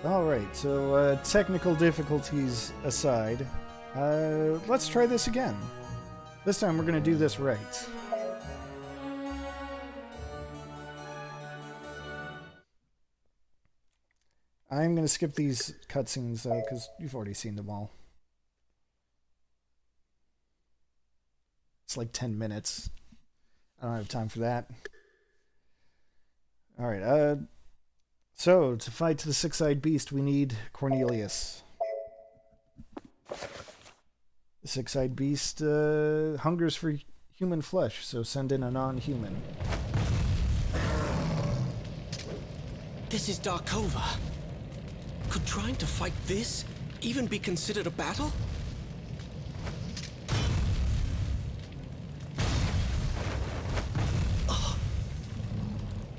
Alright, so technical difficulties aside, let's try this again. This time we're going to do this right. I'm going to skip these cutscenes, though, because you've already seen them all. It's like 10 minutes. I don't have time for that. Alright, so, to fight the six-eyed beast, we need Cornelius. The six-eyed beast hungers for human flesh, so send in a non-human. This is Darkova. Could trying to fight this even be considered a battle? Oh.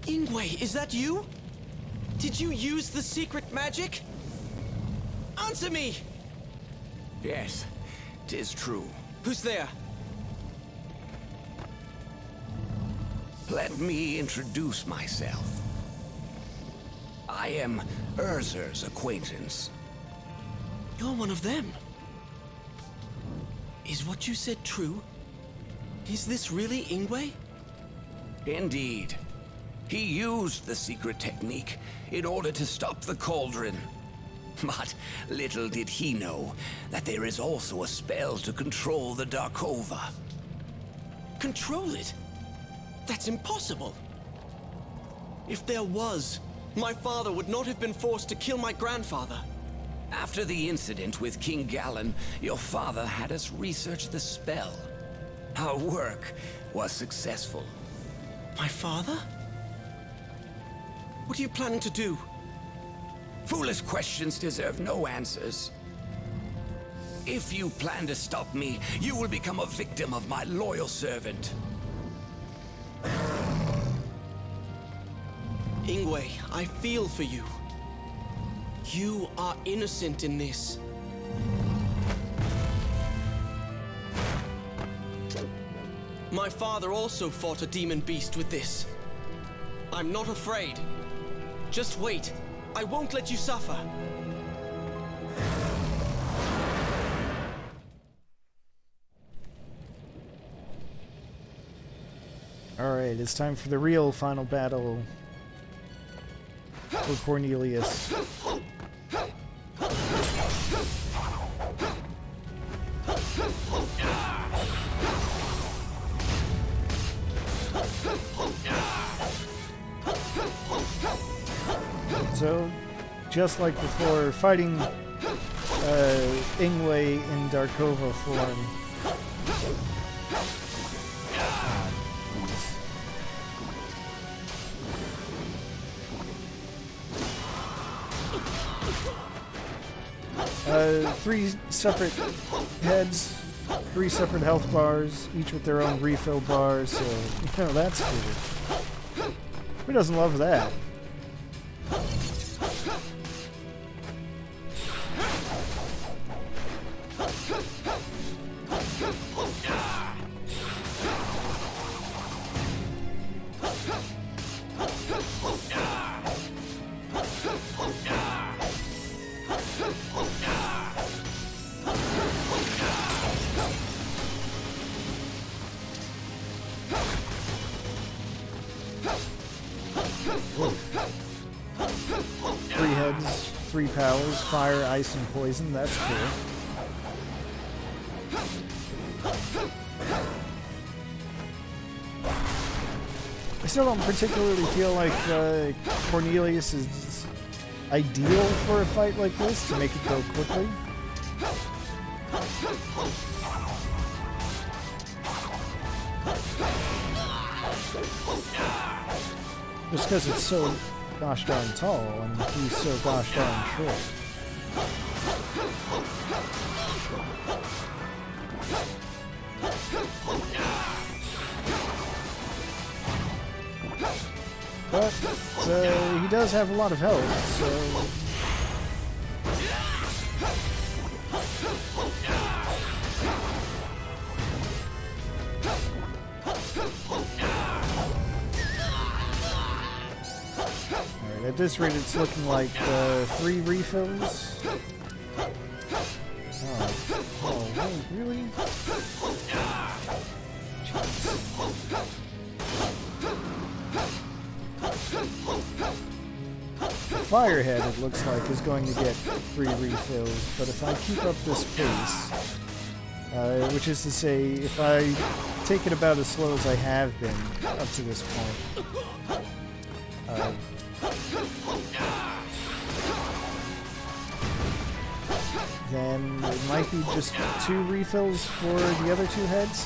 Ingwe, is that you? Did you use the secret magic? Answer me! Yes, 'tis true. Who's there? Let me introduce myself. I am Urzur's acquaintance. You're one of them. Is what you said true? Is this really Ingwe? Indeed. He used the secret technique in order to stop the cauldron. But little did he know that there is also a spell to control the Darkova. Control it? That's impossible. If there was, my father would not have been forced to kill my grandfather. After the incident with King Gallen, your father had us research the spell. Our work was successful. My father? What are you planning to do? Foolish questions deserve no answers. If you plan to stop me, you will become a victim of my loyal servant. Ingwe, I feel for you. You are innocent in this. My father also fought a demon beast with this. I'm not afraid. Just wait. I won't let you suffer. Alright, it's time for the real final battle for Cornelius. So, just like before, fighting Ingwe in Darkova form. Three separate heads, three separate health bars, each with their own refill bars, so, you know, that's cool. Who doesn't love that? Three heads, three powers, fire, ice, and poison. That's cool. I still don't particularly feel like Cornelius is ideal for a fight like this, to make it go quickly. Just because it's so gosh darn tall and he's so gosh darn short. But he does have a lot of health, so... Alright, Alright, at this rate it's looking like 3 refills. Oh, wait, really? Firehead, it looks like, is going to get 3 refills, but if I keep up this pace, which is to say, if I take it about as slow as I have been up to this point, then it might be just 2 refills for the other 2 heads,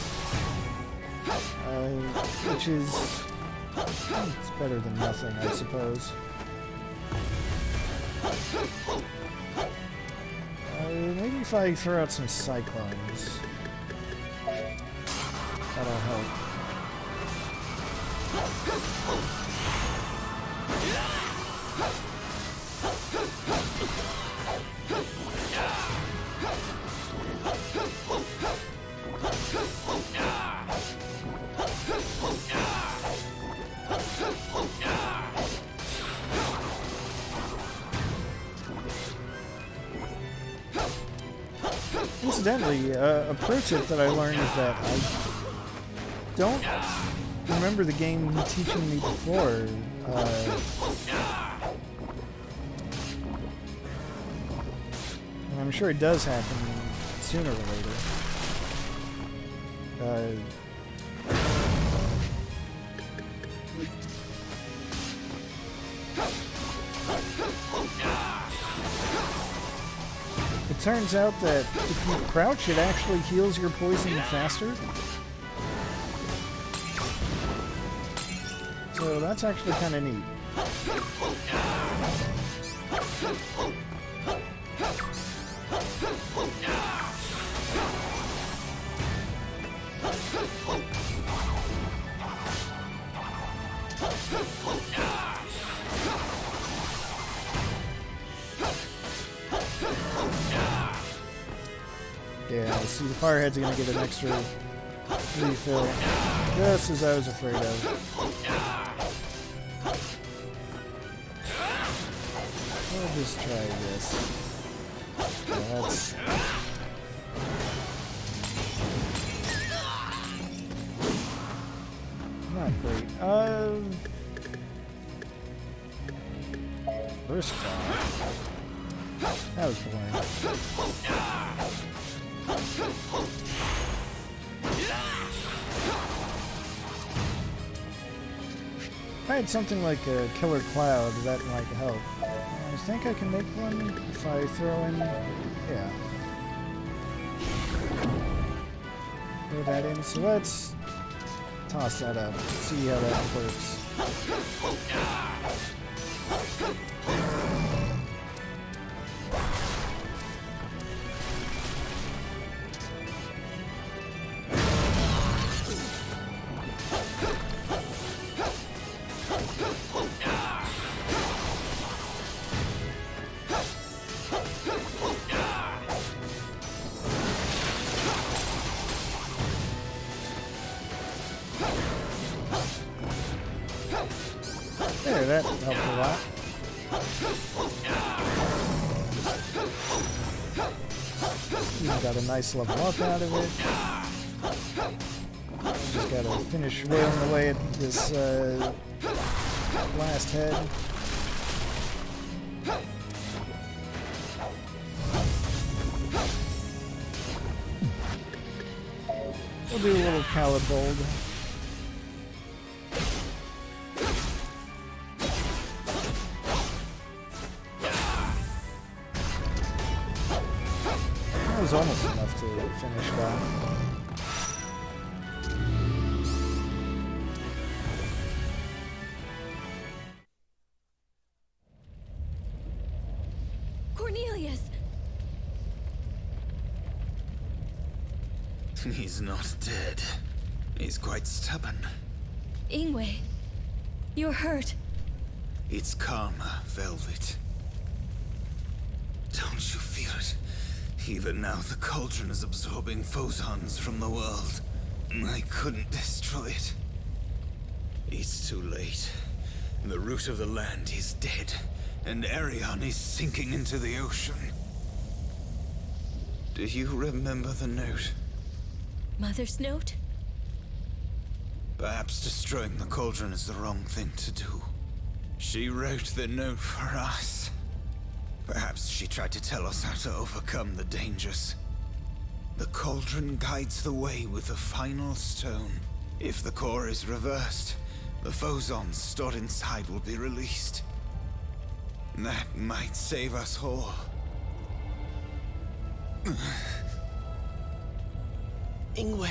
which is it's better than nothing, I suppose. Maybe if I throw out some cyclones, that'll help. Incidentally, a pro tip that I learned is that I don't remember the game teaching me before. And I'm sure it does happen sooner or later. It turns out that if you crouch, it actually heals your poison faster. So that's actually kind of neat. Yeah, see, the fireheads are going to get an extra refill, just as I was afraid of. We'll just try this. Yeah, that's... not great. First claw. That was boring. If I had something like a killer cloud, that might help. I think I can make one if I throw in... yeah. Throw that in. So let's toss that up. See how that works. There, that helped a lot. Even got a nice level up out of it. Just gotta finish wailing away at this last head. We'll do a little Calibold. That was almost enough to finish that. Cornelius! He's not dead. He's quite stubborn. Ingwe, you're hurt. It's karma, Velvet. Don't you feel it? Even now, the cauldron is absorbing photons from the world. I couldn't destroy it. It's too late. The root of the land is dead, and Arion is sinking into the ocean. Do you remember the note? Mother's note? Perhaps destroying the cauldron is the wrong thing to do. She wrote the note for us. Perhaps she tried to tell us how to overcome the dangers. The cauldron guides the way with the final stone. If the core is reversed, the phosons stored inside will be released. That might save us all. Ingwe.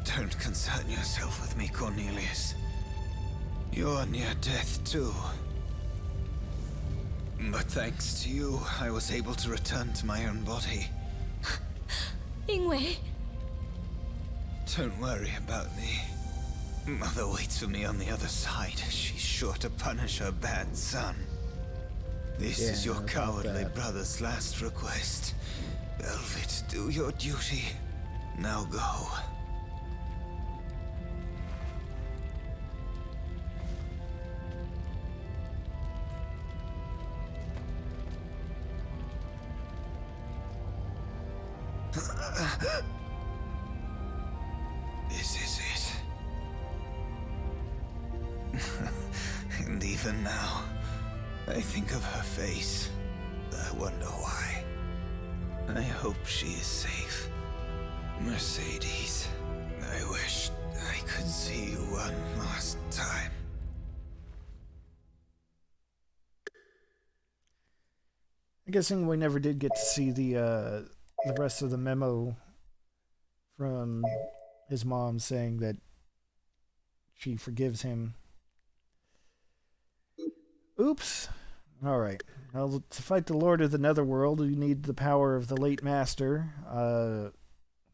Don't concern yourself with me, Cornelius. You're near death, too. But thanks to you, I was able to return to my own body. Ingwe. Don't worry about me. Mother waits for me on the other side. She's sure to punish her bad son. This is your cowardly brother's last request. Velvet, do your duty. Now go. This is it. And even now, I think of her face. I wonder why. I hope she is safe. Mercedes, I wish I could see you one last time. I'm guessing we never did get to see the rest of the memo from his mom saying that she forgives him. Oops. Alright. Well, to fight the Lord of the Netherworld, you need the power of the late master.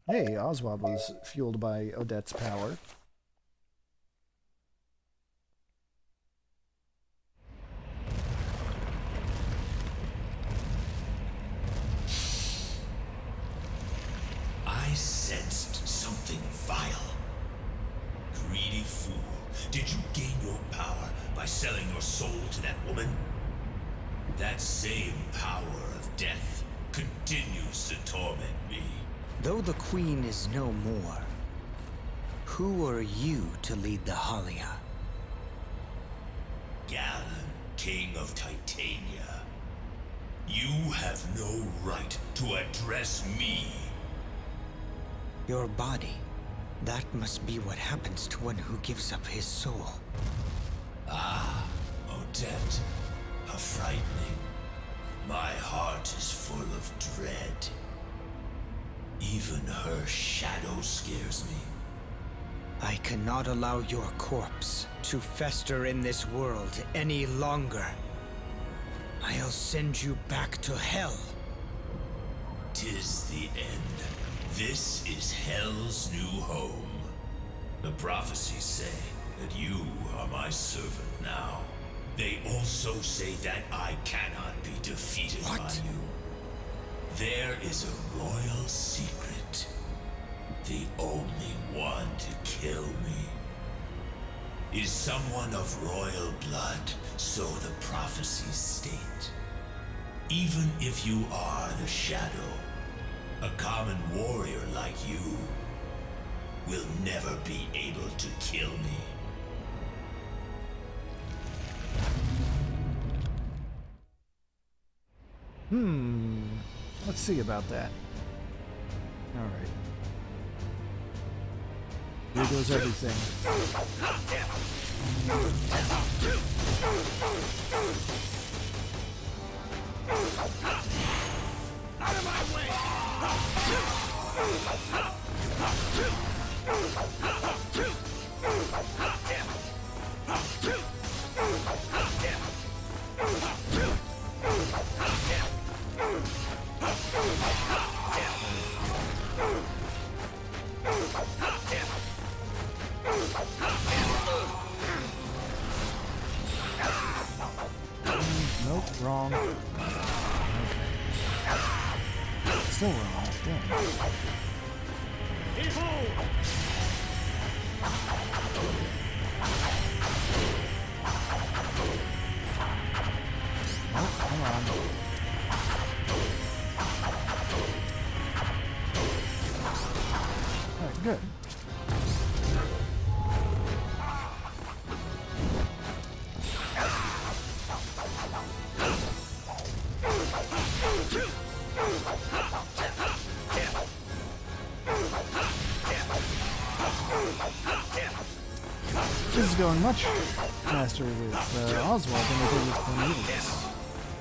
Hey, Oswald was fueled by Odette's power. I sensed something vile. Greedy fool, did you gain your power by selling your soul to that woman? That same power of death continues to torment me. Though the Queen is no more, who are you to lead the Halia? Galen, King of Titania. You have no right to address me. Your body. That must be what happens to one who gives up his soul. Ah, Odette. How frightening. My heart is full of dread. Even her shadow scares me. I cannot allow your corpse to fester in this world any longer. I'll send you back to hell. 'Tis the end. This is Hell's new home. The prophecies say that you are my servant now. They also say that I cannot be defeated by you. There is a royal secret. The only one to kill me is someone of royal blood, so the prophecies state. Even if you are the Shadow, a common warrior like you will never be able to kill me. Let's see about that. Alright. Here goes everything. Out of my way! Nope, wrong. Okay. Still wrong. Damn. going much faster with Oswald than it did with Cornelius.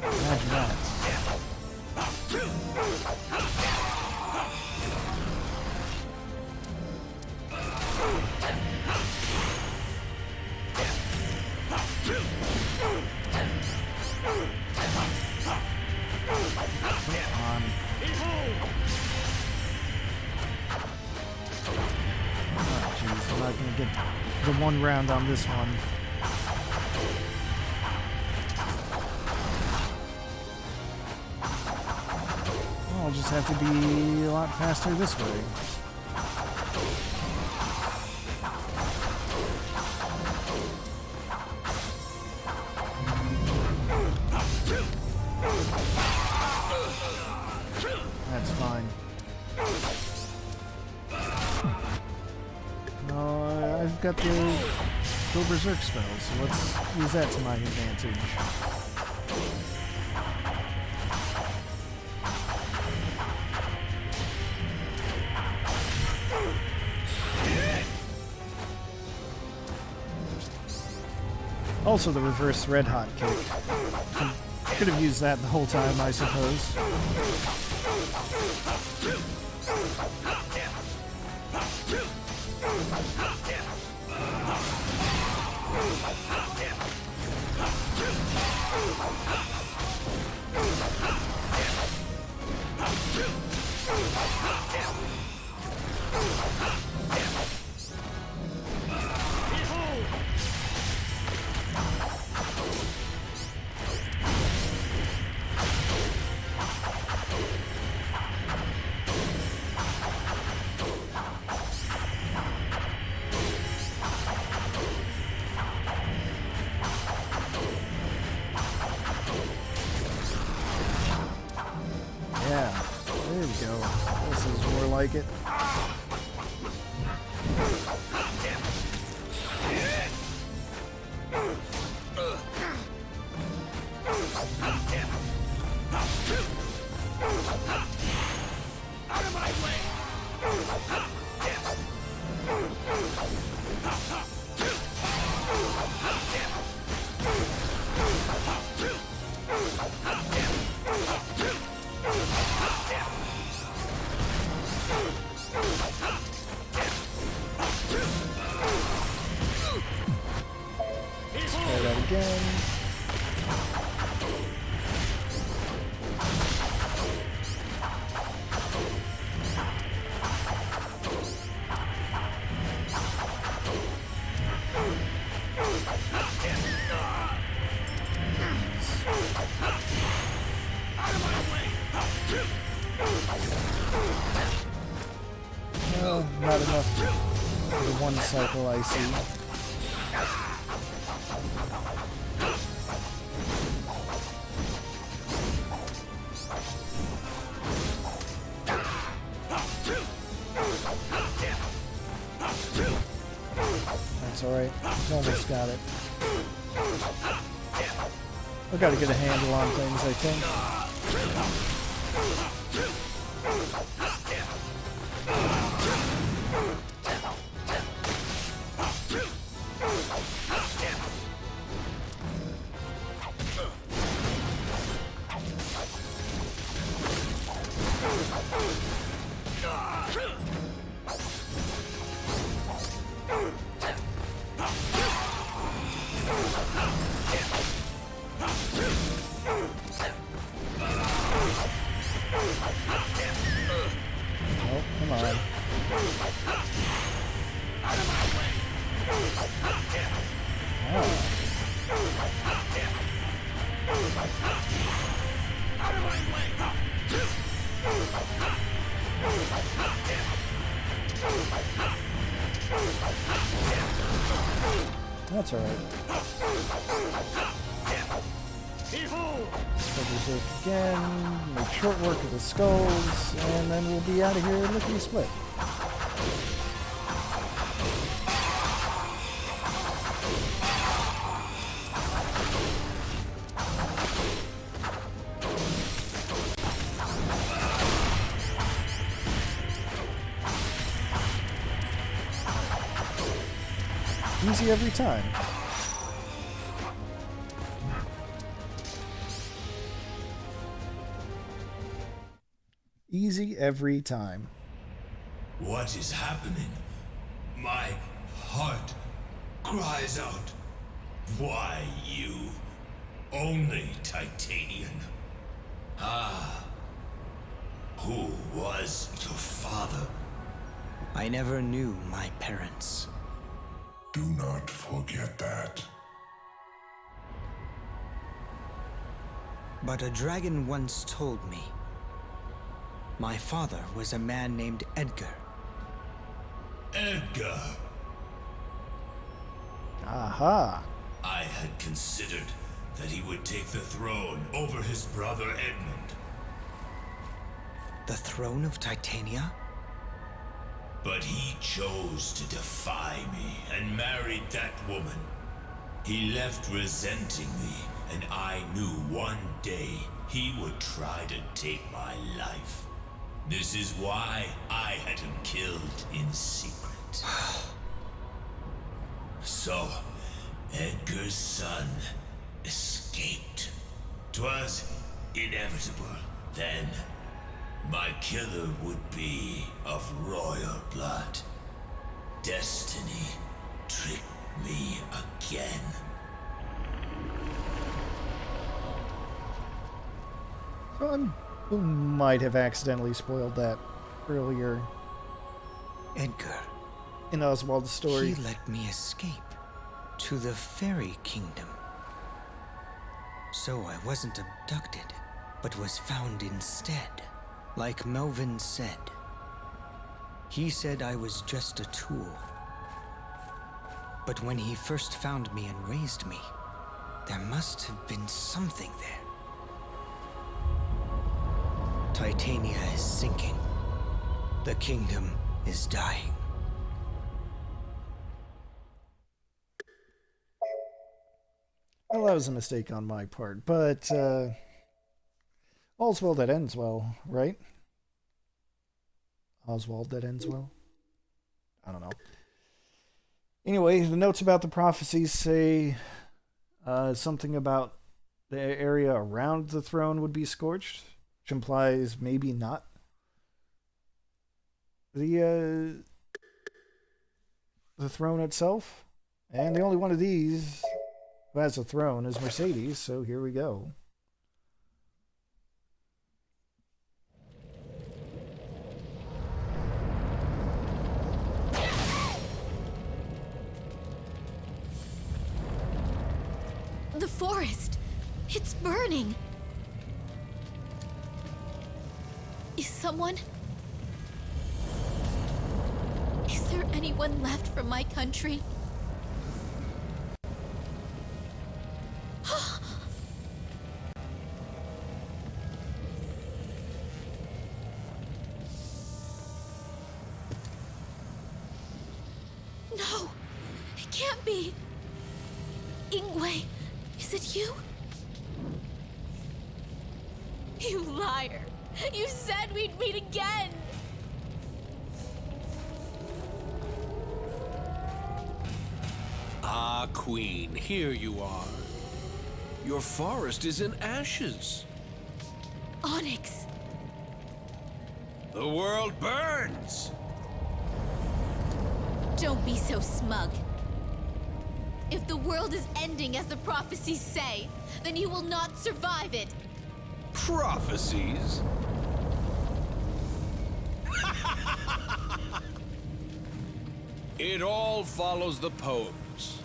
Imagine that. Come on. Oh, jeez, I'm not going to get the one round on this one. I'll just have to be a lot faster this way. That's fine. I've got the Go Berserk spell, so let's use that to my advantage. Also the reverse red hot kick. Could have used that the whole time, I suppose. Yeah, there we go. This is more like it. Try that again. Well, not enough for the one cycle I see. That's alright. Almost got it. I've got to get a handle on things, I think. Oh, come on. That's alright. Berserk again, make short work of the skulls, and then we'll be out of here lickety split. easy every time. Easy every time. What is happening? My heart cries out. Why you? Only Titanian. Ah. Who was your father? I never knew my parents. Do not forget that. But a dragon once told me my father was a man named Edgar. Edgar. Aha. I had considered that he would take the throne over his brother Edmund. The throne of Titania? But he chose to defy me and married that woman. He left resenting me, and I knew one day he would try to take my life. This is why I had him killed in secret. So, Edgar's son escaped. 'Twas inevitable then. My killer would be of royal blood. Destiny tricked me again. So I might have accidentally spoiled that earlier Edgar. in Oswald's story. He let me escape to the fairy kingdom. So I wasn't abducted, but was found instead. Like Melvin said. He said I was just a tool. But when he first found me and raised me, there must have been something there. Titania is sinking. The kingdom is dying. Well, that was a mistake on my part, but all's well that ends well, right? Oswald that ends well? I don't know. Anyway, the notes about the prophecies say something about the area around the throne would be scorched, which implies maybe not. The throne itself. And the only one of these who has a throne is Mercedes, so here we go. The forest! It's burning! Is someone... Is there anyone left from my country? No! It can't be! Ingwe! Is it you? You liar! You said we'd meet again! Ah, Queen, here you are. Your forest is in ashes. Onyx! The world burns! Don't be so smug. If the world is ending as the prophecies say, then you will not survive it. Prophecies? It all follows the poems.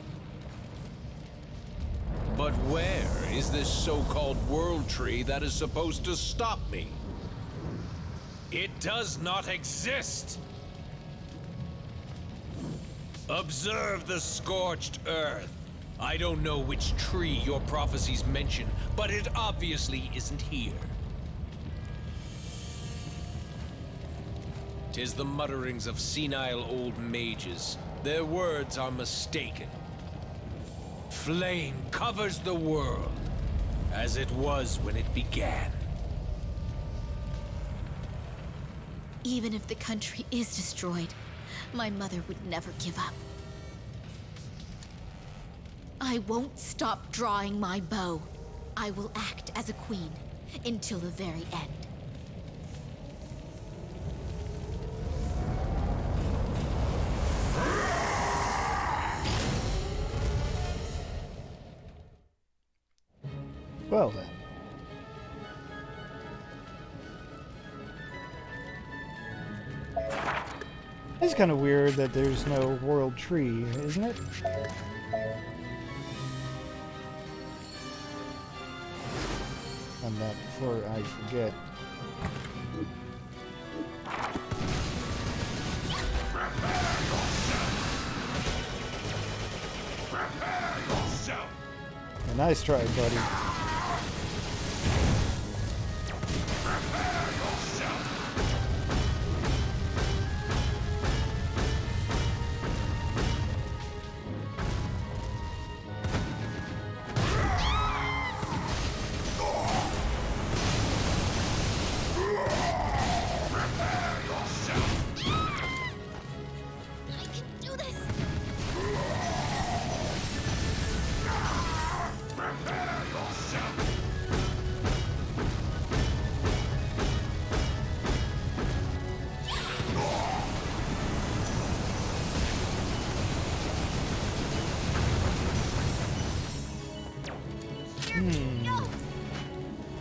But where is this so-called world tree that is supposed to stop me? It does not exist! Observe the scorched earth. I don't know which tree your prophecies mention, but it obviously isn't here. 'Tis the mutterings of senile old mages. Their words are mistaken. Flame covers the world, as it was when it began. Even if the country is destroyed, my mother would never give up. I won't stop drawing my bow. I will act as a queen until the very end. Well then. It's kind of weird that there's no world tree, isn't it? On that before I forget. A nice try, buddy.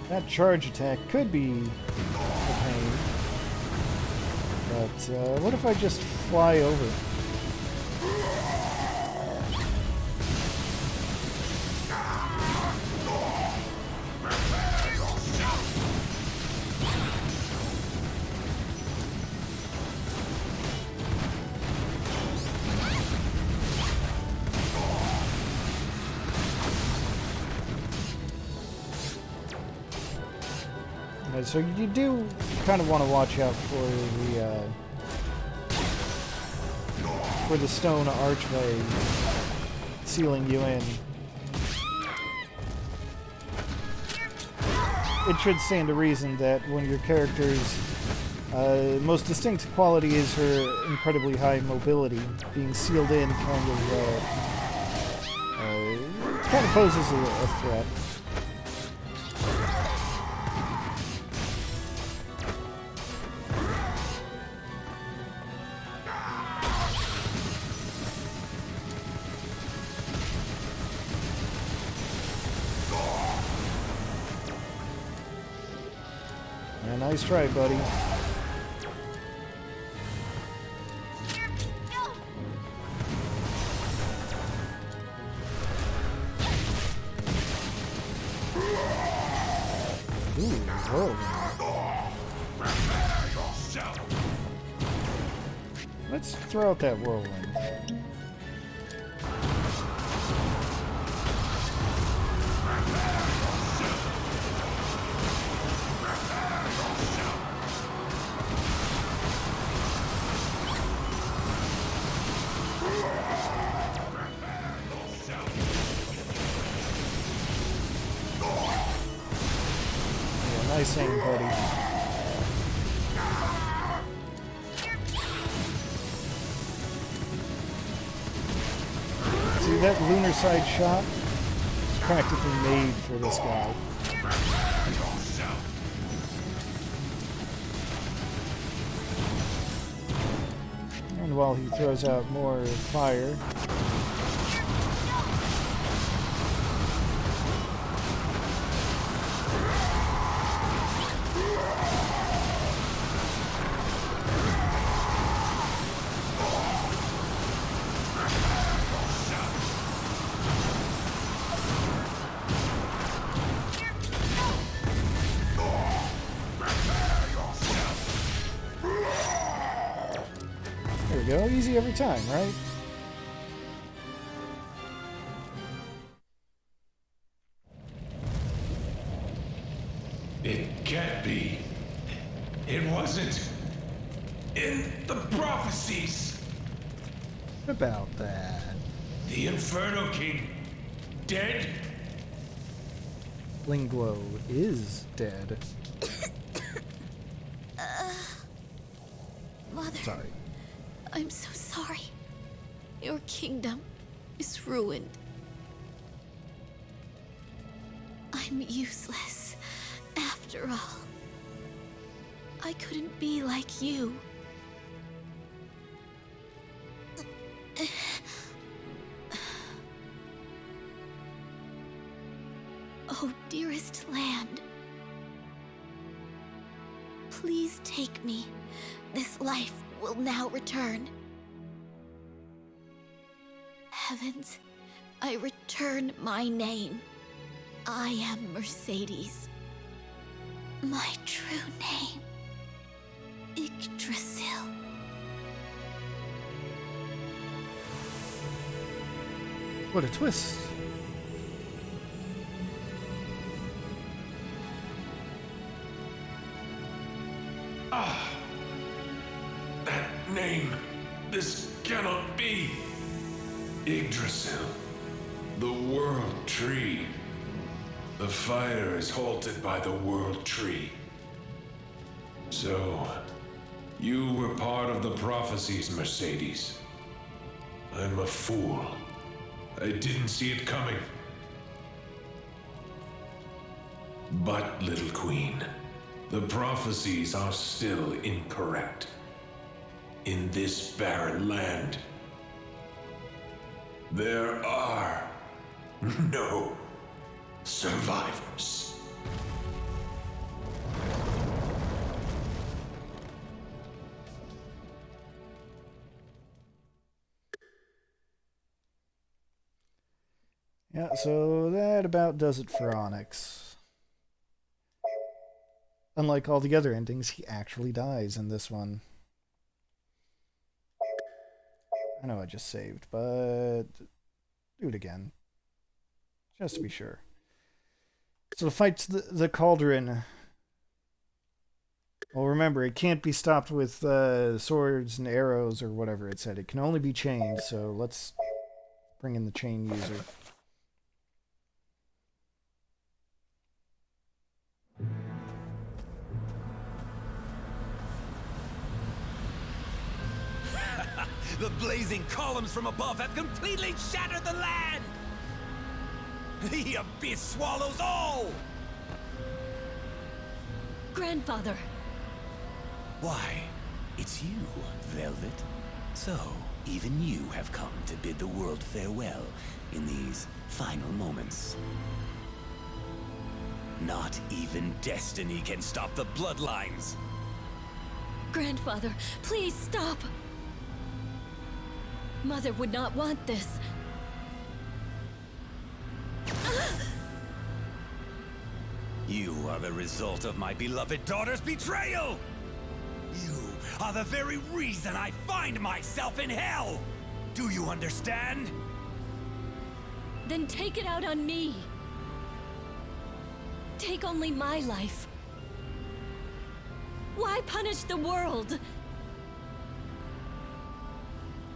That charge attack could be a pain. But what if I just fly over? So you do kind of want to watch out for the stone archway sealing you in. It should stand to reason that one of your character's most distinct quality is her incredibly high mobility. Being sealed in kind of poses a threat. Nice try, buddy. Ooh, whoa. Let's throw out that whirlwind. Nice aim, buddy. See that lunar side shot? It's practically made for this guy. And while he throws out more fire, go. Easy every time, right? It can't be. It wasn't in the prophecies. What about that? The Inferno King dead? Linglo is dead. Mother. Sorry. I'm so sorry. Your kingdom is ruined. I'm useless, after all. I couldn't be like you. Oh, dearest land. Please take me. This life will now return. Heavens, I return my name. I am Mercedes. My true name, Yggdrasil. What a twist. That name. This cannot be. Yggdrasil. The World Tree. The fire is halted by the World Tree. So, you were part of the prophecies, Mercedes. I'm a fool. I didn't see it coming. But, little queen, the prophecies are still incorrect. In this barren land, there are no survivors. Yeah, so that about does it for Onyx. Unlike all the other endings, he actually dies in this one. I know I just saved, but do it again. Just to be sure. So the fight's the cauldron. Well, remember, it can't be stopped with swords and arrows or whatever it said. It can only be chained, so let's bring in the chain user. The blazing columns from above have completely shattered the land! The abyss swallows all! Grandfather! Why, it's you, Velvet. So, even you have come to bid the world farewell in these final moments. Not even destiny can stop the bloodlines! Grandfather, please stop! Mother would not want this. You are the result of my beloved daughter's betrayal! You are the very reason I find myself in hell! Do you understand? Then take it out on me. Take only my life. Why punish the world?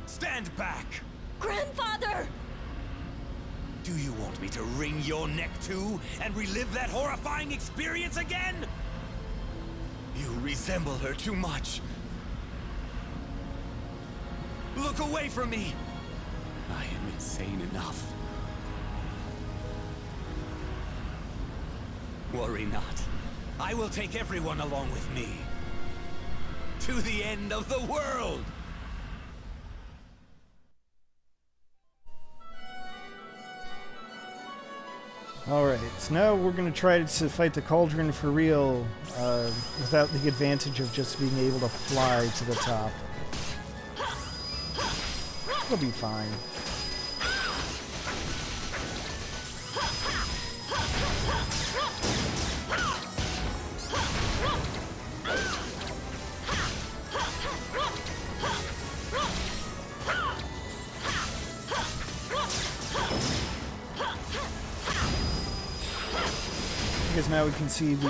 Stand back! Grandfather! Do you want me to wring your neck too, and relive that horrifying experience again? You resemble her too much. Look away from me! I am insane enough. Worry not. I will take everyone along with me. To the end of the world! Alright, so now we're going to try to fight the cauldron for real, without the advantage of just being able to fly to the top. We'll be fine. Because now we can see the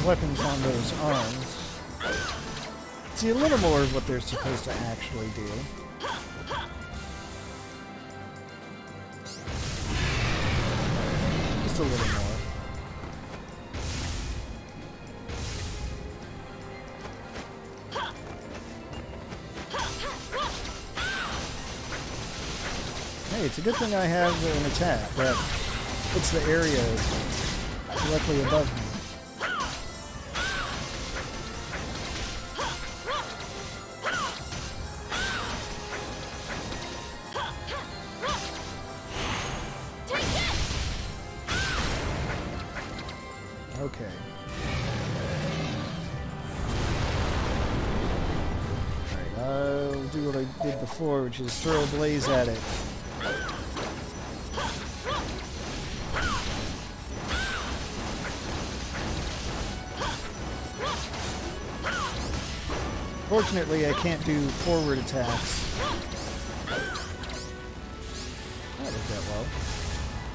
weapons on those arms. See a little more of what they're supposed to actually do. Just a little more. Hey, it's a good thing I have an attack that puts the area directly above me. Okay. Alright, I'll do what I did before, which is throw a blaze at it. Fortunately, I can't do forward attacks. That worked out well.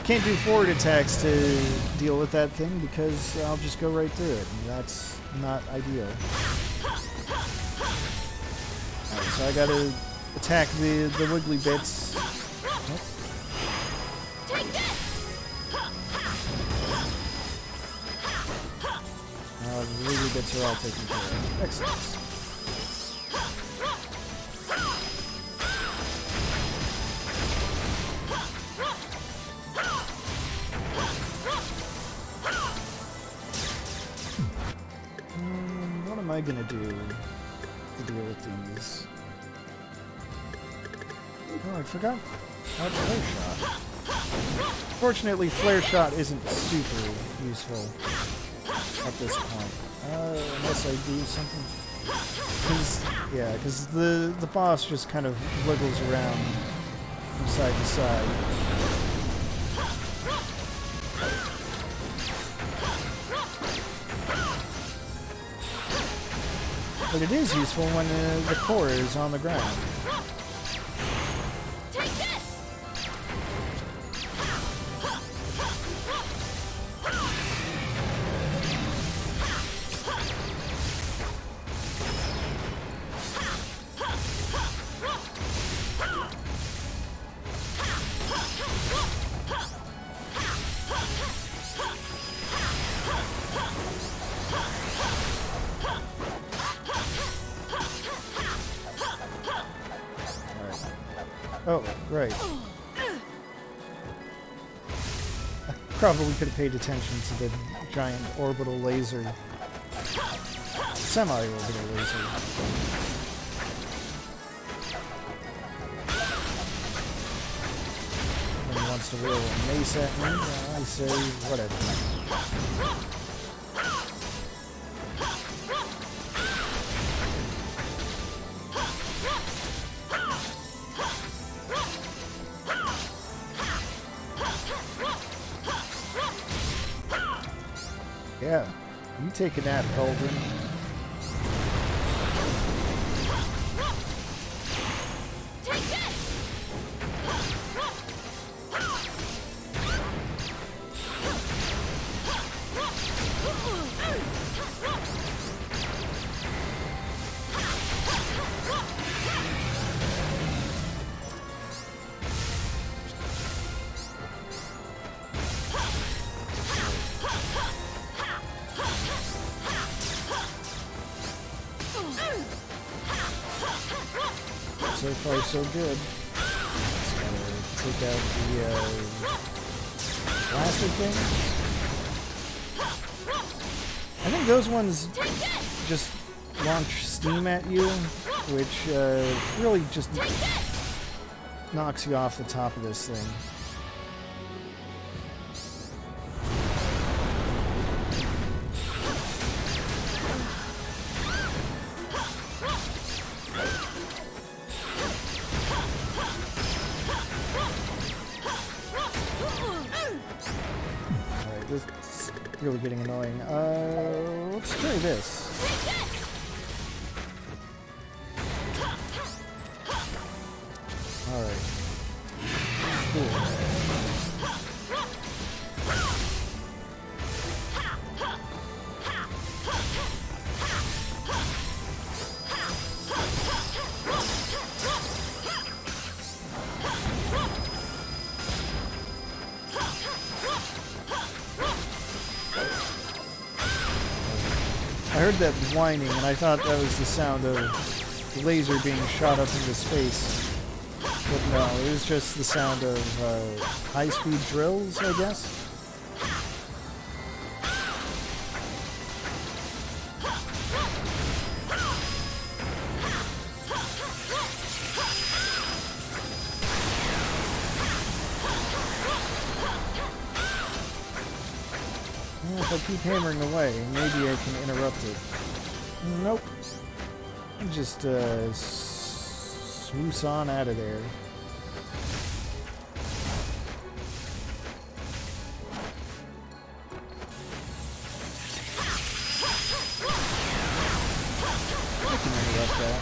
Can't do forward attacks to deal with that thing because I'll just go right through it, and that's not ideal. Alright, so I gotta attack the wiggly bits. Nope. The wiggly bits are all taken care of. Excellent. What am I gonna do to deal with these? Oh, I forgot about Flare Shot. Fortunately, Flare Shot isn't super useful at this point. Unless I do something. Because the boss just kind of wiggles around from side to side. But it is useful when the core is on the ground. Oh, right. I probably could have paid attention to the giant orbital laser. Semi-orbital laser. When he wants to roll a mace at me, I say, whatever. Yeah, you take a nap, Cauldron. So far, so good. Just gotta take out the blaster thing. I think those ones just launch steam at you, which really just knocks you off the top of this thing. Really getting annoying. Let's try this. Alright. Cool. I heard that whining, and I thought that was the sound of the laser being shot up into space. But no, it was just the sound of high-speed drills, I guess. Well, if I keep hammering away, maybe I can interrupt it. Nope. Just swoosh on out of there. I can interrupt that.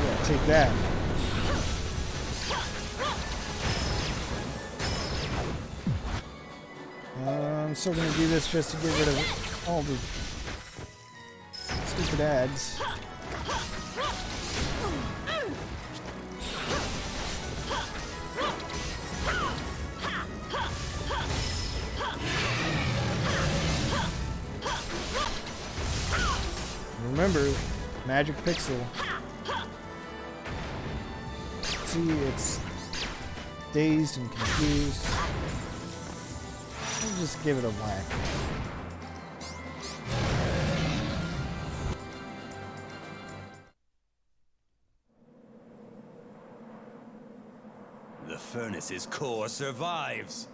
Yeah, take that. I'm still gonna do this just to get rid of all the stupid ads. Remember, magic pixel. See, it's dazed and confused. I'll just give it a whack. The furnace's core survives.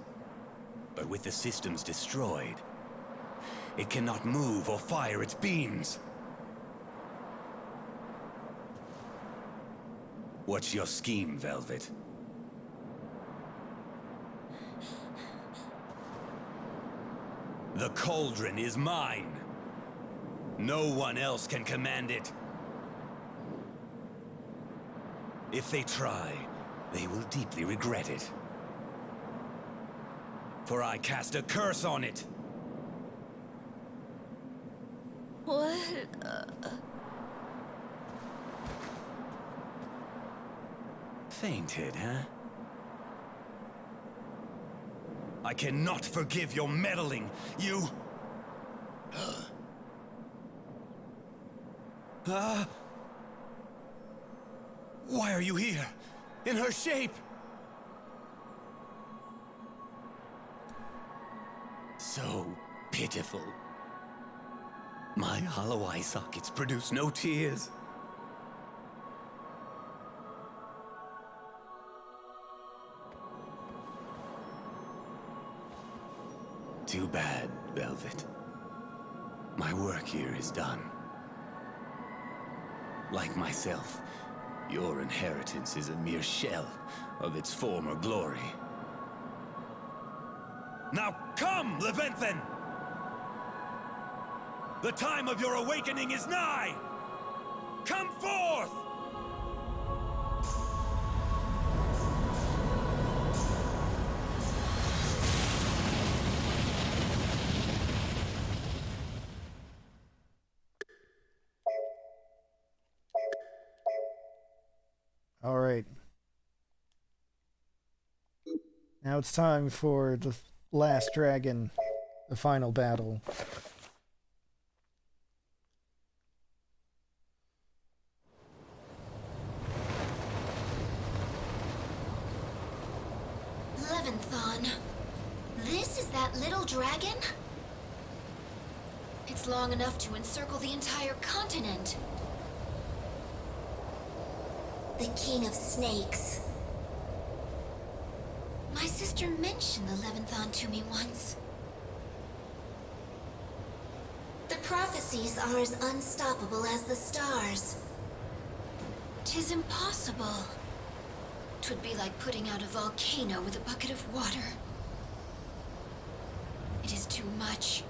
But with the systems destroyed, it cannot move or fire its beams. What's your scheme, Velvet? The cauldron is mine. No one else can command it. If they try, they will deeply regret it. For I cast a curse on it. What? Fainted, huh? I cannot forgive your meddling. You... Why are you here? In her shape? So pitiful. My hollow eye sockets produce no tears. Too bad, Velvet. My work here is done. Like myself, your inheritance is a mere shell of its former glory. Now come, Leventhen! The time of your awakening is nigh! Come forth! All right. Now it's time for the last dragon, the final battle. Levinthon. This is that little dragon? It's long enough to encircle the entire continent. The King of Snakes. My sister mentioned the Levinthon to me once. The prophecies are as unstoppable as the stars. 'Tis impossible. 'Twould be like putting out a volcano with a bucket of water. It is too much.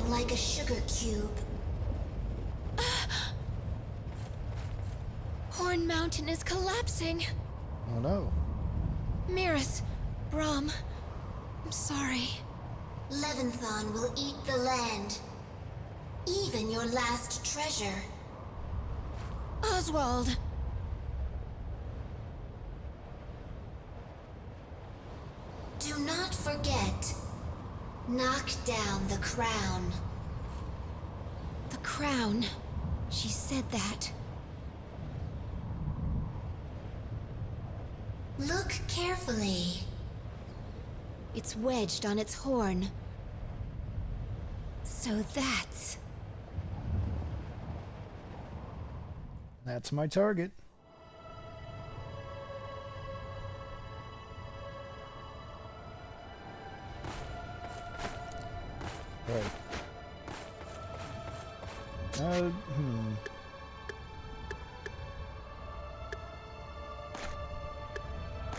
Like a sugar cube. Horn Mountain is collapsing. Oh no. Miras, Brahm, I'm sorry. Levinthon will eat the land. Even your last treasure. Oswald! Do not forget. Knock down the crown. The crown. She said that. Look carefully. It's wedged on its horn. So that's... That's my target. Right.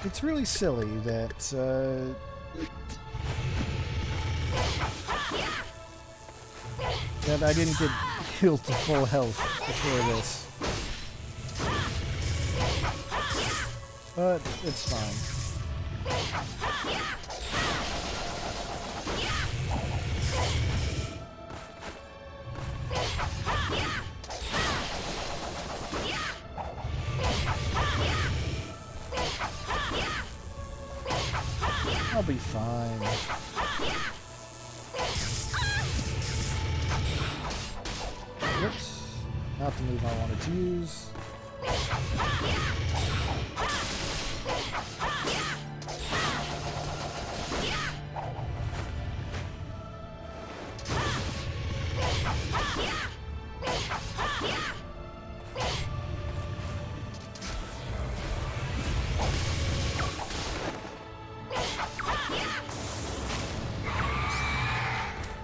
It's really silly that, that I didn't get healed to full health before this. But it's fine. I'll be fine. Whoops. Not the move I wanted to use.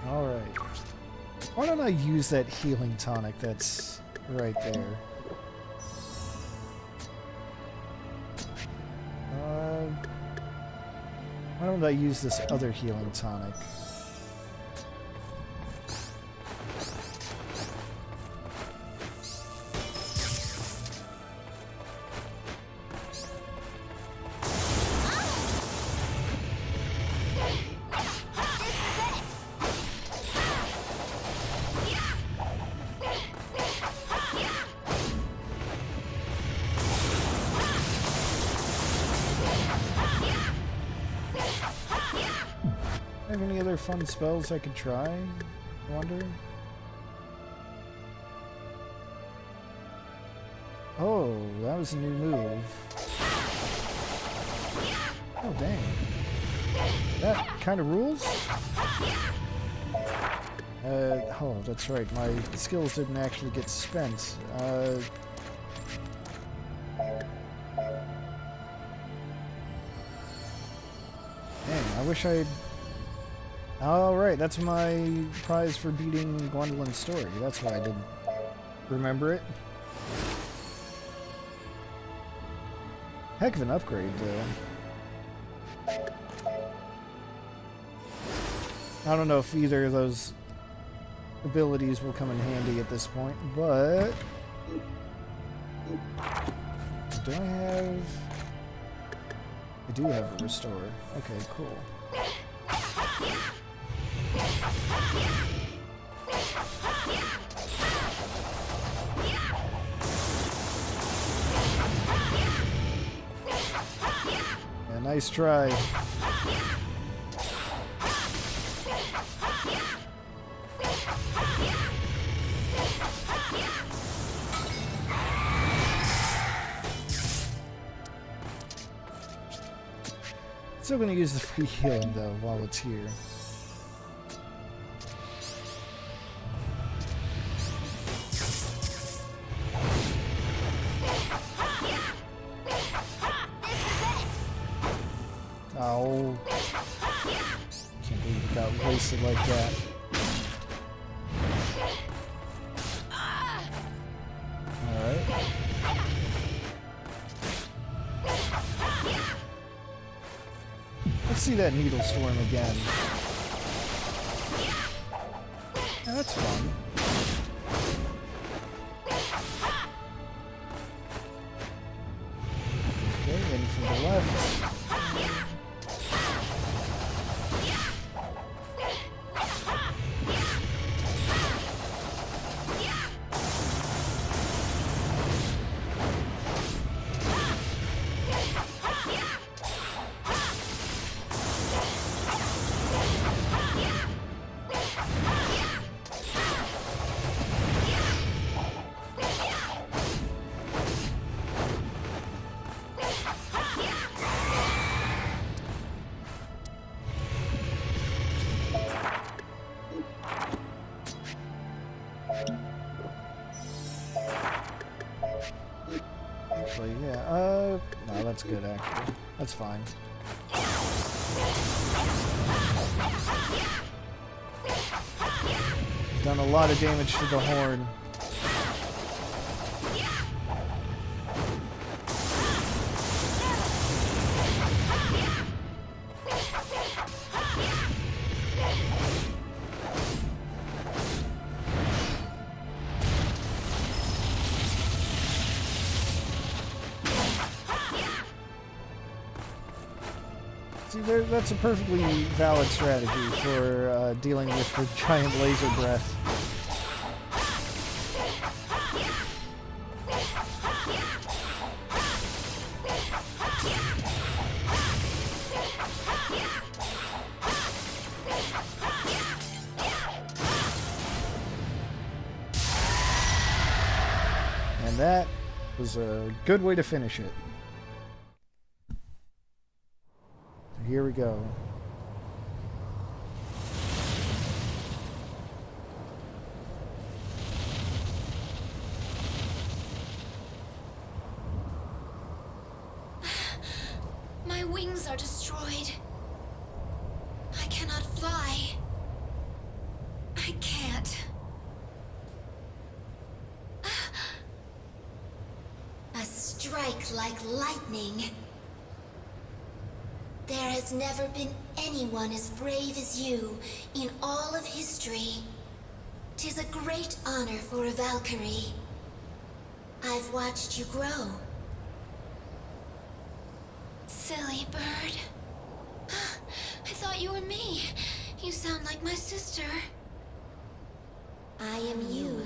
Alright. Why don't I use that healing tonic that's right there? Why don't I use this other healing tonic? Have any other fun spells I could try? I wonder. Oh, that was a new move. Oh, dang. That kind of rules? Oh, that's right. My skills didn't actually get spent. Dang, I wish I'd... Alright, that's my prize for beating Gwendolyn's story. That's why I didn't remember it. Heck of an upgrade, though. I don't know if either of those abilities will come in handy at this point, but... Do I have... I do have a restore. Okay, cool. Yeah, nice try. Still gonna use the free healing though while it's here. Oh. Can't believe it got wasted like that. Alright. Let's see that needle storm again. Yeah, that's fun. Okay, in from the left. that's good, actually. That's fine. Done a lot of damage to the horn. See, that's a perfectly valid strategy for dealing with the giant laser breath. And that was a good way to finish it. Here we go. My wings are destroyed. I cannot fly. I can't. A strike like lightning. There has never been anyone as brave as you in all of history. 'Tis a great honor for a Valkyrie. I've watched you grow. Silly bird. I thought you were me. You sound like my sister. I am you.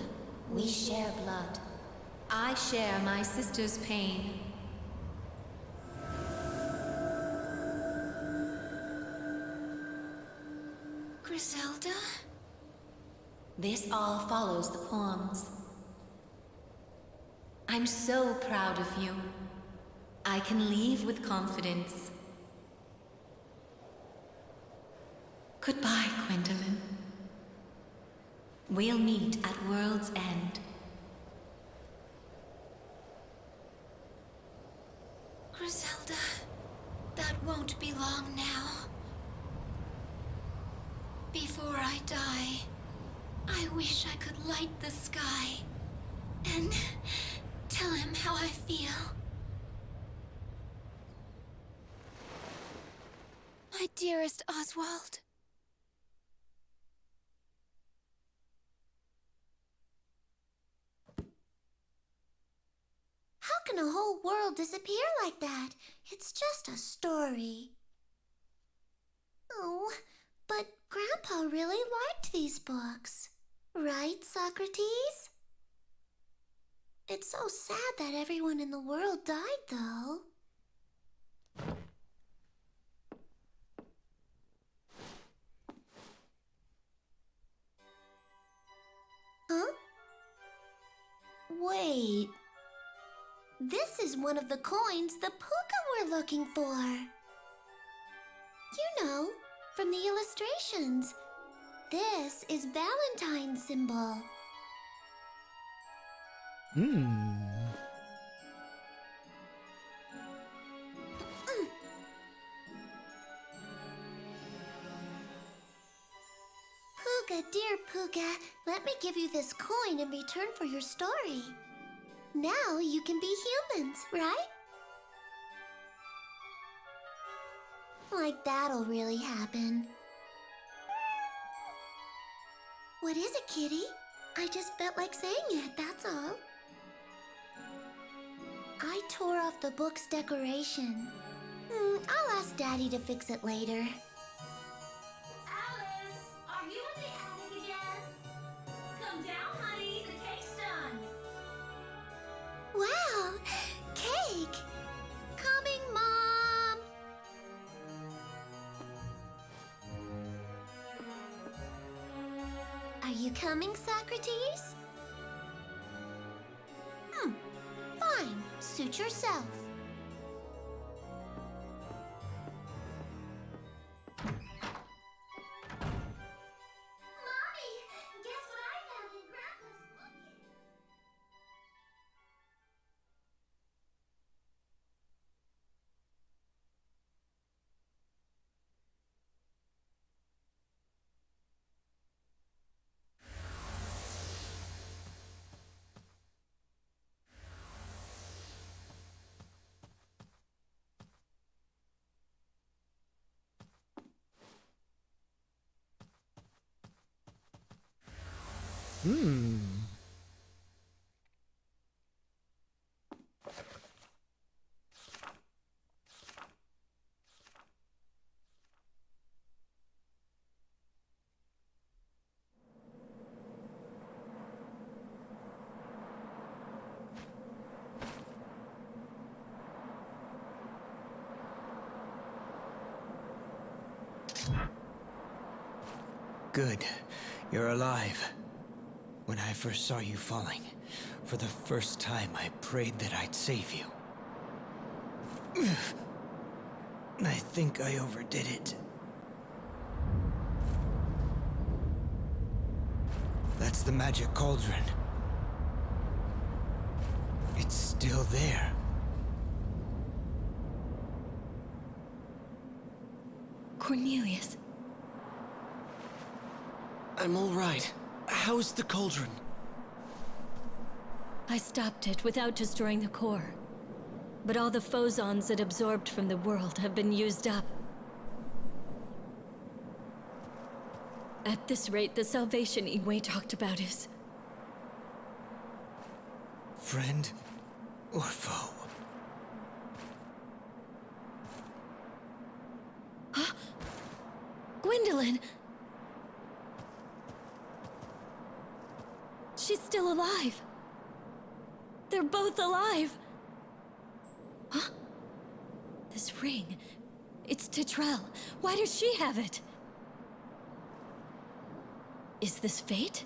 We share blood. I share my sister's pain. Griselda? This all follows the poems. I'm so proud of you. I can leave with confidence. Goodbye, Gwendolyn. We'll meet at World's End. Griselda, that won't be long now. Before I die, I wish I could light the sky and tell him how I feel. My dearest Oswald. How can a whole world disappear like that? It's just a story. Oh, but Grandpa really liked these books. Right, Socrates? It's so sad that everyone in the world died, though. Huh? Wait. This is one of the coins the puka were looking for. You know, from the illustrations. This is Valentine's symbol. Puka, dear Puka, let me give you this coin in return for your story. Now you can be humans, right? Like that'll really happen. What is it, kitty? I just felt like saying it, that's all. I tore off the book's decoration. I'll ask Daddy to fix it later. Alice, are you in the attic again? Come down, honey. The cake's done. Wow! Cake! Coming, Mom! Are you coming, Socrates? Fine. Suit yourself. Mommy! Guess what I found in Grandpa's book? Good. You're alive. When I first saw you falling, for the first time I prayed that I'd save you. I think I overdid it. That's the magic cauldron. It's still there. Cornelius. I'm all right. How's the cauldron? I stopped it without destroying the core. But all the phosons it absorbed from the world have been used up. At this rate, the salvation Igwe talked about is... friend or foe? Huh? Gwendolyn! She's still alive. They're both alive. Huh? This ring. It's Titrell. Why does she have it? Is this fate?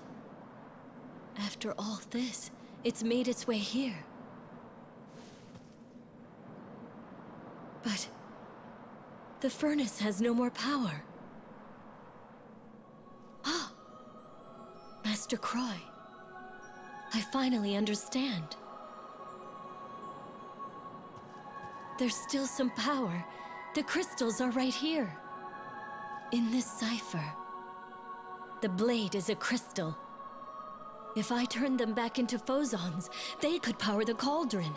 After all this, it's made its way here. But the furnace has no more power. Ah, Master Croy. I finally understand. There's still some power. The crystals are right here. In this cipher. The blade is a crystal. If I turn them back into phosons, they could power the cauldron.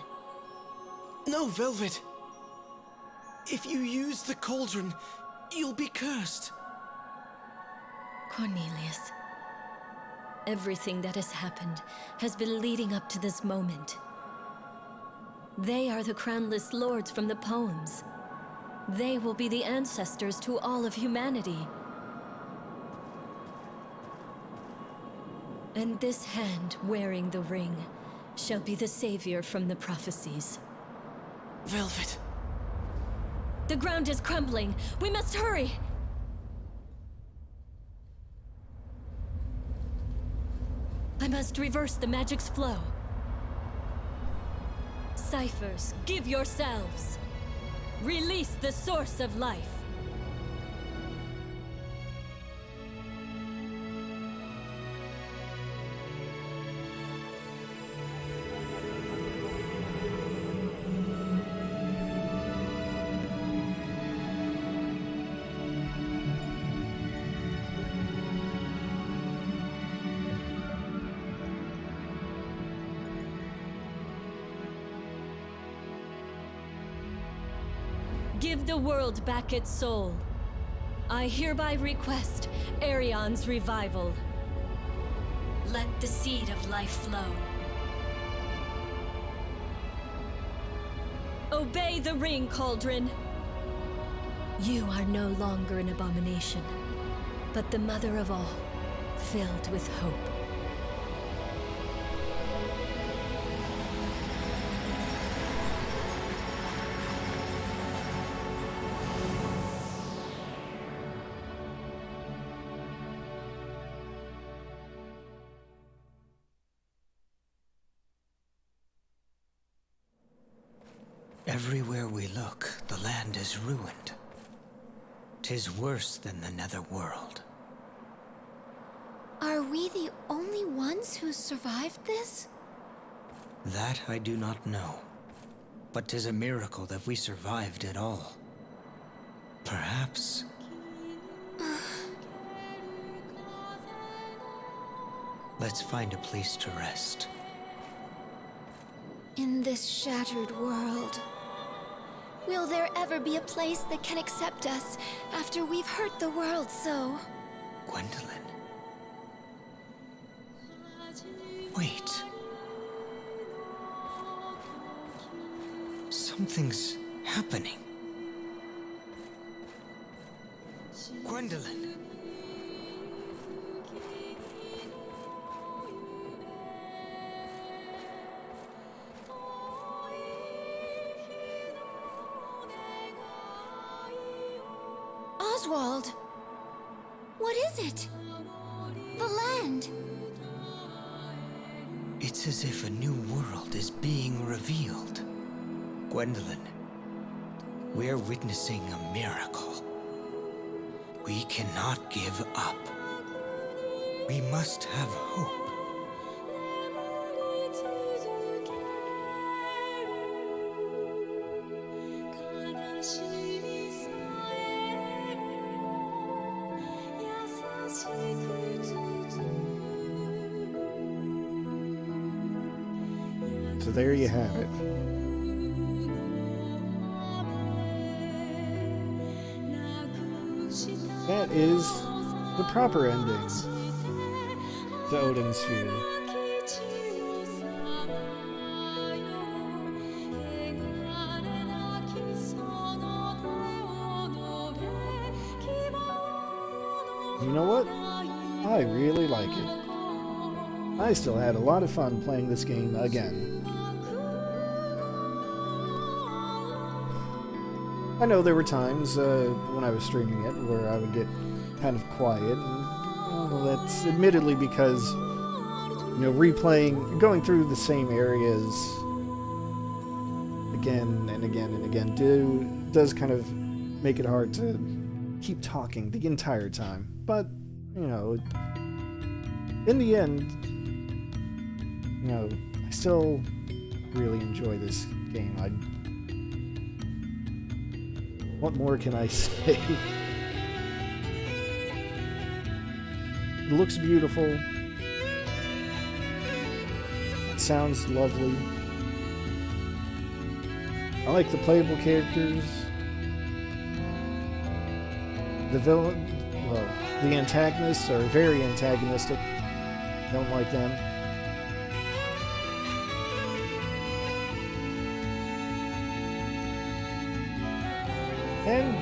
No, Velvet. If you use the cauldron, you'll be cursed. Cornelius. Everything that has happened has been leading up to this moment. They are the crownless lords from the poems. They will be the ancestors to all of humanity. And this hand wearing the ring shall be the savior from the prophecies. Velvet. The ground is crumbling. We must hurry! I must reverse the magic's flow. Ciphers, give yourselves. Release the source of life. Give the world back its soul. I hereby request Arion's revival. Let the seed of life flow. Obey the ring, Cauldron. You are no longer an abomination, but the mother of all, filled with hope. Everywhere we look, the land is ruined. 'Tis worse than the Netherworld. Are we the only ones who survived this? That I do not know. But 'tis a miracle that we survived at all. Perhaps... Let's find a place to rest. In this shattered world, will there ever be a place that can accept us after we've hurt the world so? Gwendolyn. Wait. Something's happening. Gwendolyn. Oswald! What is it? The land! It's as if a new world is being revealed. Gwendolyn, we're witnessing a miracle. We cannot give up. We must have hope. So there you have it. That is the proper ending to Odin's Sphere. You know what? I really like it. I still had a lot of fun playing this game again. I know there were times when I was streaming it where I would get kind of quiet, and well, that's admittedly because, you know, going through the same areas again and again and again does kind of make it hard to keep talking the entire time. But, you know, in the end, you know, I still really enjoy this game. What more can I say? It looks beautiful. It sounds lovely. I like the playable characters. The villain, well, the antagonists are very antagonistic. Don't like them. And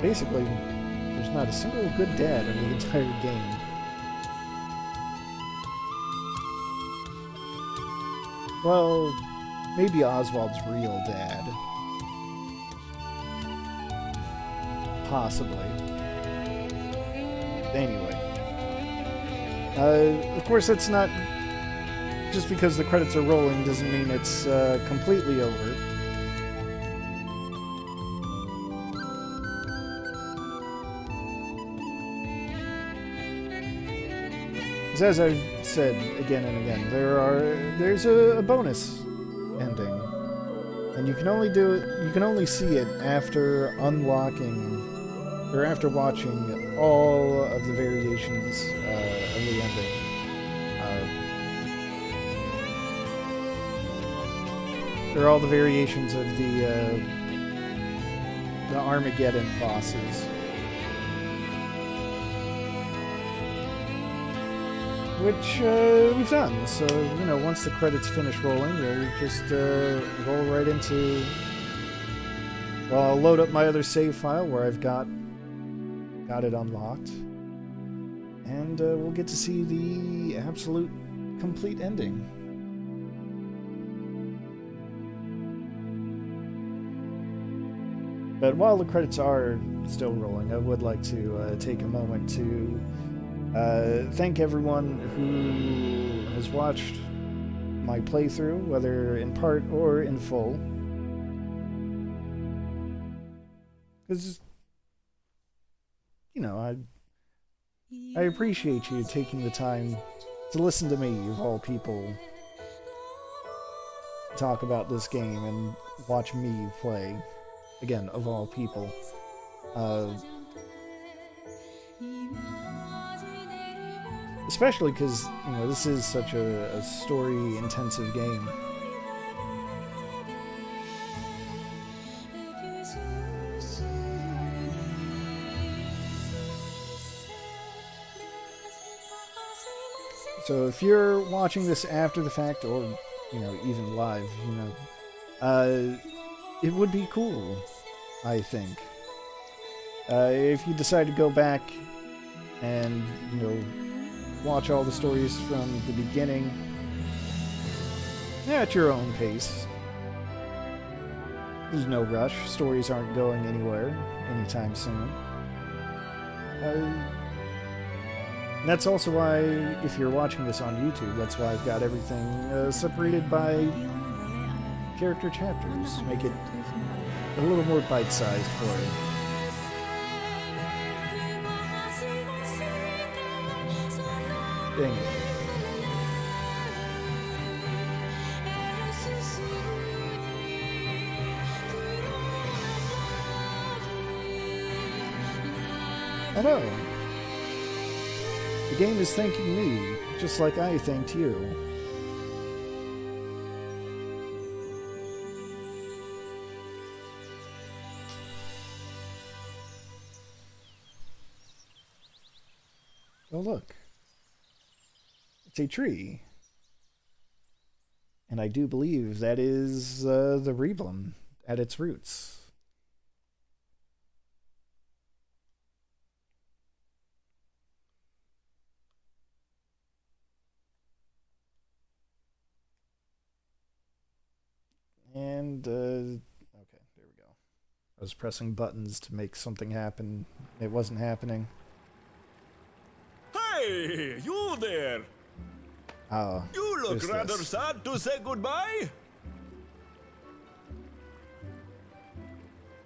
basically, there's not a single good dad in the entire game. Well, maybe Oswald's real dad. Possibly. Anyway. Of course, that's not... Just because the credits are rolling doesn't mean it's completely over. As I've said again and again, there's a bonus ending, and you can only see it after unlocking or after watching all of the variations of the ending. There are all the variations of the Armageddon bosses. Which we've done, so, you know, once the credits finish rolling, we'll just roll right into... Well, I'll load up my other save file where I've got it unlocked, and we'll get to see the absolute complete ending. But while the credits are still rolling, I would like to take a moment to thank everyone who has watched my playthrough, whether in part or in full. Because, you know, I appreciate you taking the time to listen to me, of all people, talk about this game and watch me play. Again, of all people. Especially because, you know, this is such a story-intensive game. So if you're watching this after the fact, or, you know, even live, you know, it would be cool, I think. If you decide to go back and, you know, watch all the stories from the beginning, at your own pace. There's no rush. Stories aren't going anywhere anytime soon. That's also why, if you're watching this on YouTube, that's why I've got everything separated by character chapters. Make it a little more bite-sized for you. Dang it. I know. The game is thanking me, just like I thanked you. Oh, look. It's a tree. And I do believe that is the Reblum at its roots. And, okay, there we go. I was pressing buttons to make something happen. It wasn't happening. Hey, you there! Oh, you look there's rather this. sad to say goodbye.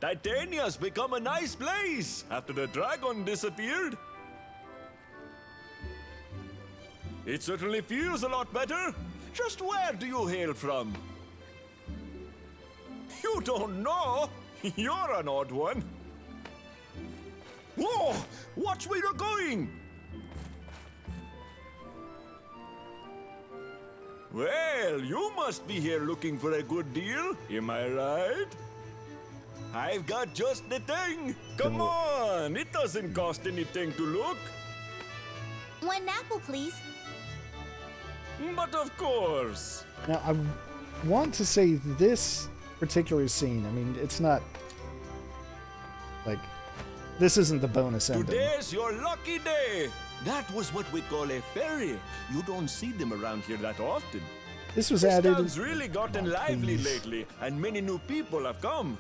Titania's become a nice place after the dragon disappeared. It certainly feels a lot better. Just where do you hail from? You don't know? You're an odd one. Whoa! Watch where you're going! Well, you must be here looking for a good deal, am I right? I've got just the thing. Come on, it doesn't cost anything to look. 1 apple, please. But of course. Now, I want to say this particular scene, I mean, it's not, like, this isn't the bonus ending. Today's your lucky day. That was what we call a fairy. You don't see them around here that often. This was added... Town's really gotten lively lately, and many new people have come.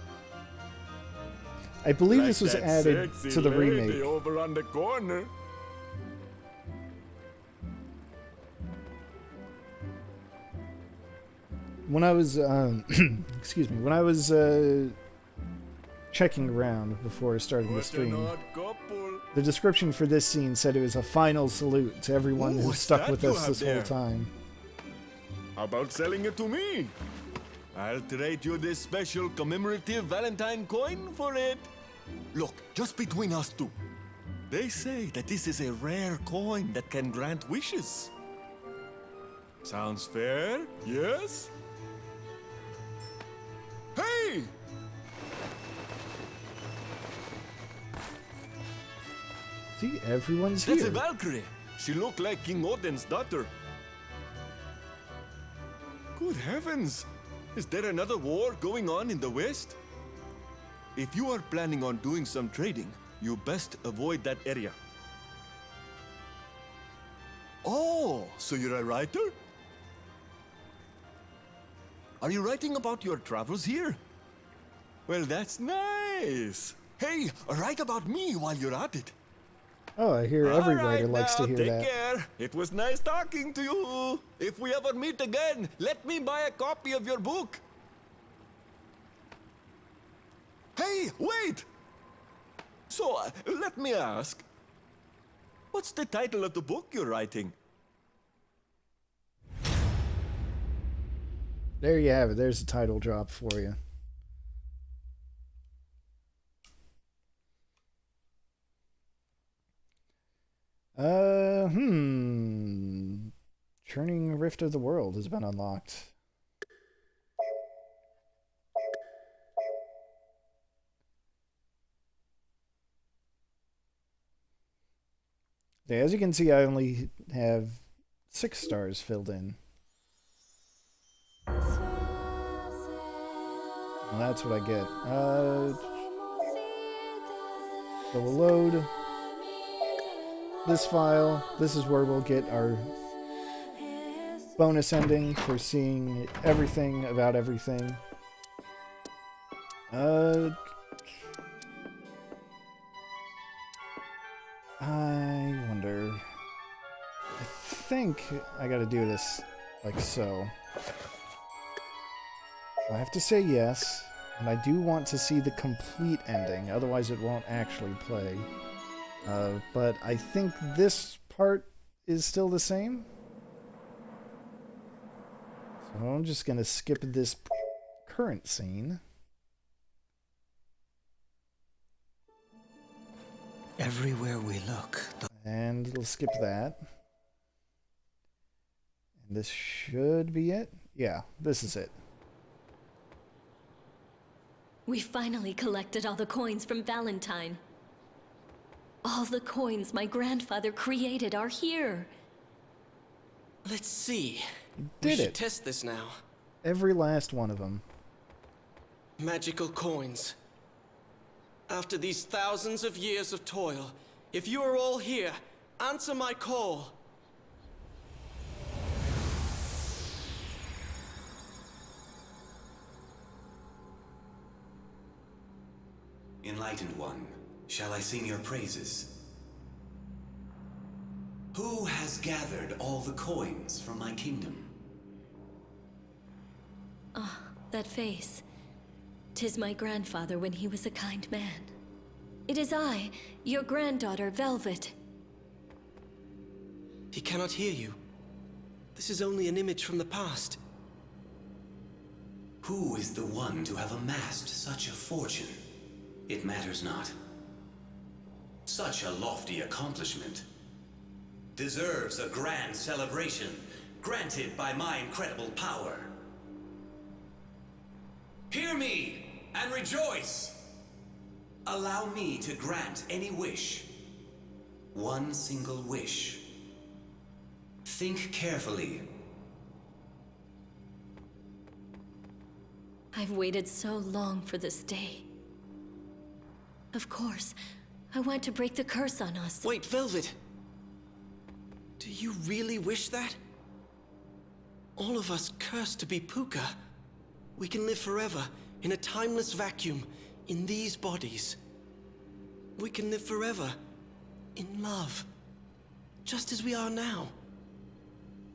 I believe Like this was that added sexy to the lady remake. over on the corner. When I was, excuse me, when I was checking around before starting the stream, the description for this scene said it was a final salute to everyone who stuck with us this whole time. How about selling it to me? I'll trade you this special commemorative Valentine coin for it. Look, just between us two. They say that this is a rare coin that can grant wishes. Sounds fair, yes? Hey! See, everyone's That's here. a Valkyrie. She looked like King Odin's daughter. Good heavens! Is there another war going on in the West? If you are planning on doing some trading, you best avoid that area. Oh, so you're a writer? Are you writing about your travels here? Well, that's nice. Hey, write about me while you're at it. Oh, I hear every writer likes to hear take that. care. It was nice talking to you. If we ever meet again, let me buy a copy of your book. Hey, wait! So, let me ask. What's the title of the book you're writing? There you have it. There's the title drop for you. Churning Rift of the World has been unlocked. Okay, as you can see, I only have 6 stars filled in. Well, that's what I get. So we'll load this file. This is where we'll get our bonus ending for seeing everything about everything. I wonder. I think I gotta do this like so. I have to say yes, and I do want to see the complete ending, otherwise it won't actually play. But I think this part is still the same. So I'm just gonna skip this current scene. Everywhere we look. And we'll skip that. And this should be it. Yeah, this is it. We finally collected all the coins from Valentine. All the coins my grandfather created are here. Let's see. Did we should it. test this now. Every last one of them. Magical coins. After these thousands of years of toil, if you are all here, answer my call. Enlightened one, shall I sing your praises? Who has gathered all the coins from my kingdom? Ah, that face. 'Tis my grandfather when he was a kind man. It is I, your granddaughter, Velvet. He cannot hear you. This is only an image from the past. Who is the one to have amassed such a fortune? It matters not. Such a lofty accomplishment deserves a grand celebration granted by my incredible power. Hear me and rejoice! Allow me to grant any wish. One single wish. Think carefully. I've waited so long for this day. Of course, I want to break the curse on us. Wait, Velvet! Do you really wish that? All of us cursed to be Puka. We can live forever in a timeless vacuum in these bodies. We can live forever in love, just as we are now.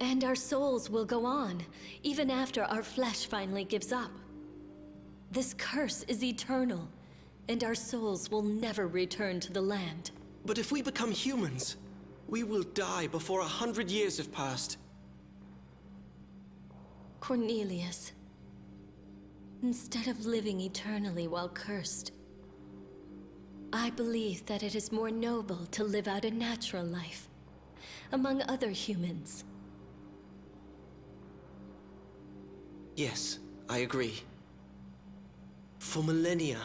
And our souls will go on, even after our flesh finally gives up. This curse is eternal, and our souls will never return to the land. But if we become humans, we will die before 100 years have passed. Cornelius, instead of living eternally while cursed, I believe that it is more noble to live out a natural life, among other humans. Yes, I agree. For millennia,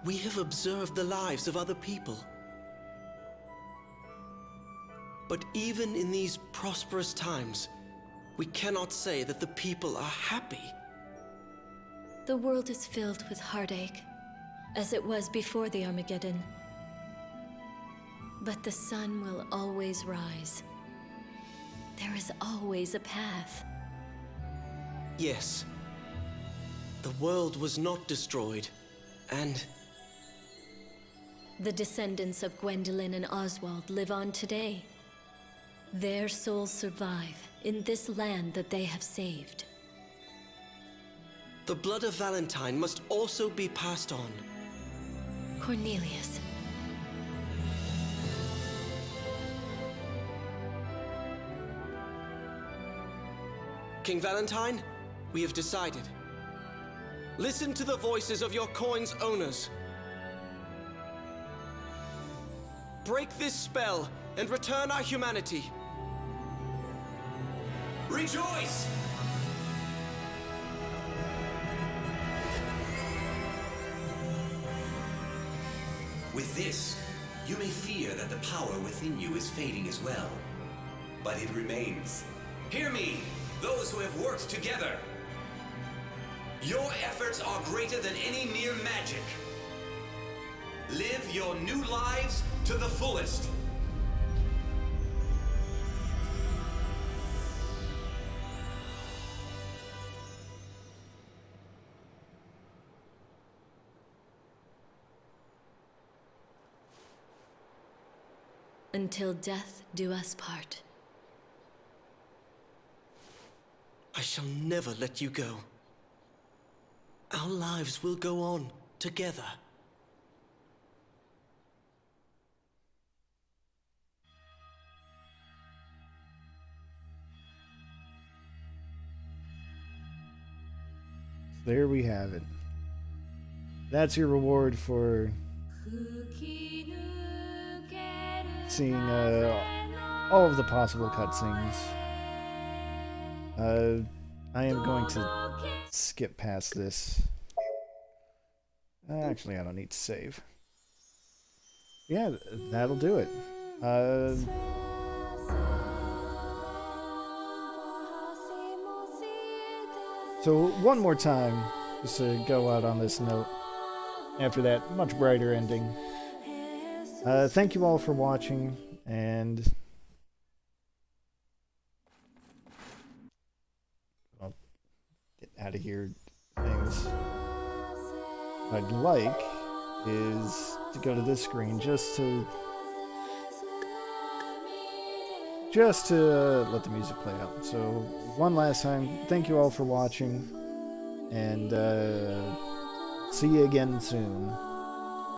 we have observed the lives of other people. But even in these prosperous times, we cannot say that the people are happy. The world is filled with heartache, as it was before the Armageddon. But the sun will always rise. There is always a path. Yes. The world was not destroyed, and... The descendants of Gwendolyn and Oswald live on today. Their souls survive in this land that they have saved. The blood of Valentine must also be passed on. Cornelius. King Valentine, we have decided. Listen to the voices of your coin's owners. Break this spell and return our humanity. Rejoice! With this, you may fear that the power within you is fading as well. but it remains. Hear me, those who have worked together. Your efforts are greater than any mere magic. Live your new lives to the fullest. Until death do us part. I shall never let you go. Our lives will go on together. There we have it. That's your reward for seeing all of the possible cutscenes. I am going to skip past this. Actually, I don't need to save. Yeah, that'll do it. So one more time, just to go out on this note, after that much brighter ending. Thank you all for watching, and I'll get out of here. Things I'd like is to go to this screen just to let the music play out. So one last time, thank you all for watching, and see you again soon.